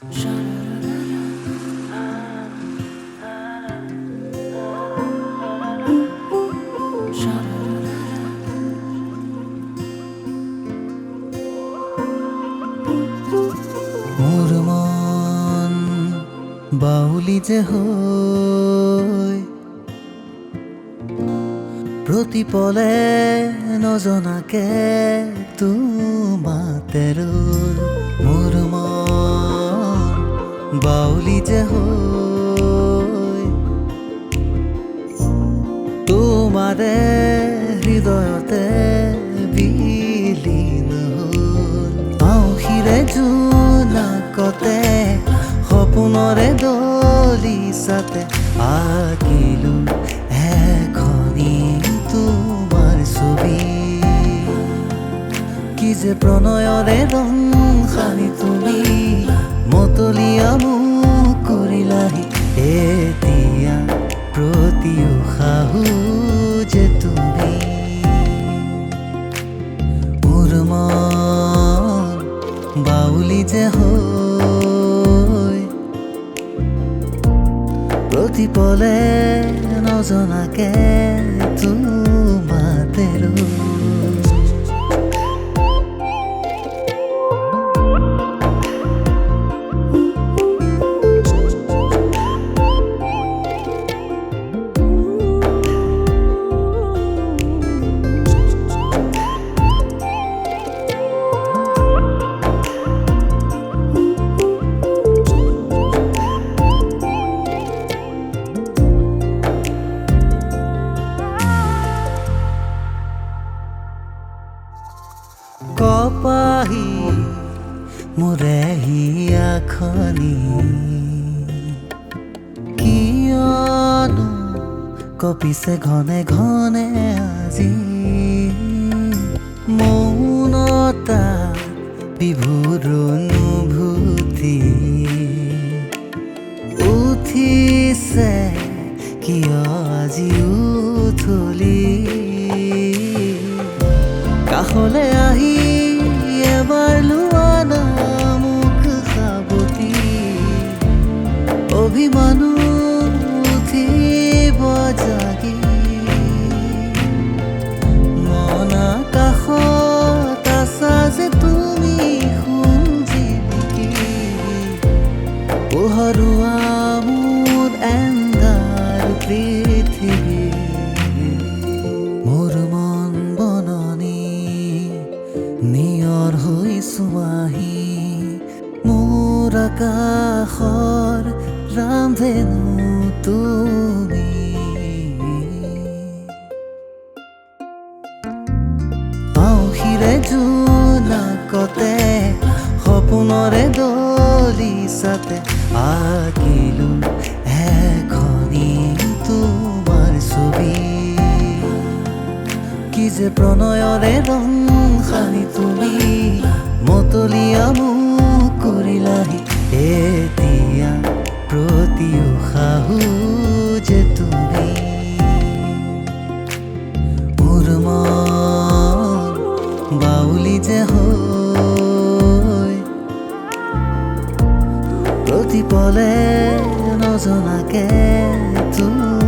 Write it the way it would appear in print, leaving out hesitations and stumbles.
মোৰ মন বাউলি যে হৈ প্ৰতিপলে নজনাকে তোমাতে ৰ'ল। মোৰ মন বাউলি যে হৈ তোমাৰে হৃদয়তে বিলীন হ'ল। আউসিৰে জোনাকতে সপোনৰে দলিছাতে আঁকিলো এখনি তোমাৰ ছবি। কি যে প্ৰণয়ৰে ৰং সানি তুমি মতলীয়া মোক কৰিলাহি। এতিয়া প্ৰতি উশাহো যে তুমি। মোৰ মন বাউলি যে হৈ প্ৰতিপলে নজনাকে তোমাতে ৰ'ল। কপাহি মোৰে হিয়াখনি কিয়নো কপিছে ঘনে ঘনে আজি। মৌনতা বিভোৰ অনুভূতি উঠিছে কিয় আজি উথলি। কাষলে আহি এবাৰ লোৱা না মোক সাৱটি। অভিমানো উঠিব জাগি মন আকাশত আছা যে তুমি সোণজিলিকি। পোহৰোৱা মোৰ এন্ধাৰ পৃথিৱী। মোৰ মন বননি নিয়ৰ হৈছো আহি মোৰ আকাশৰ ৰামধেনু তুমি। আউসিৰে জোনাকতে সপোনৰে দলিছাতে আঁকিলো এখনি তোমাৰ ছবি। কি যে প্ৰণয়ৰে ৰং সানি তুমি মতলীয়া মোক কৰিলাহি। এতিয়া প্ৰতি উশাহো যে তুমি। মোৰ মন বাউলি যে হৈ প্ৰতিপলে নজনাকে তুমি।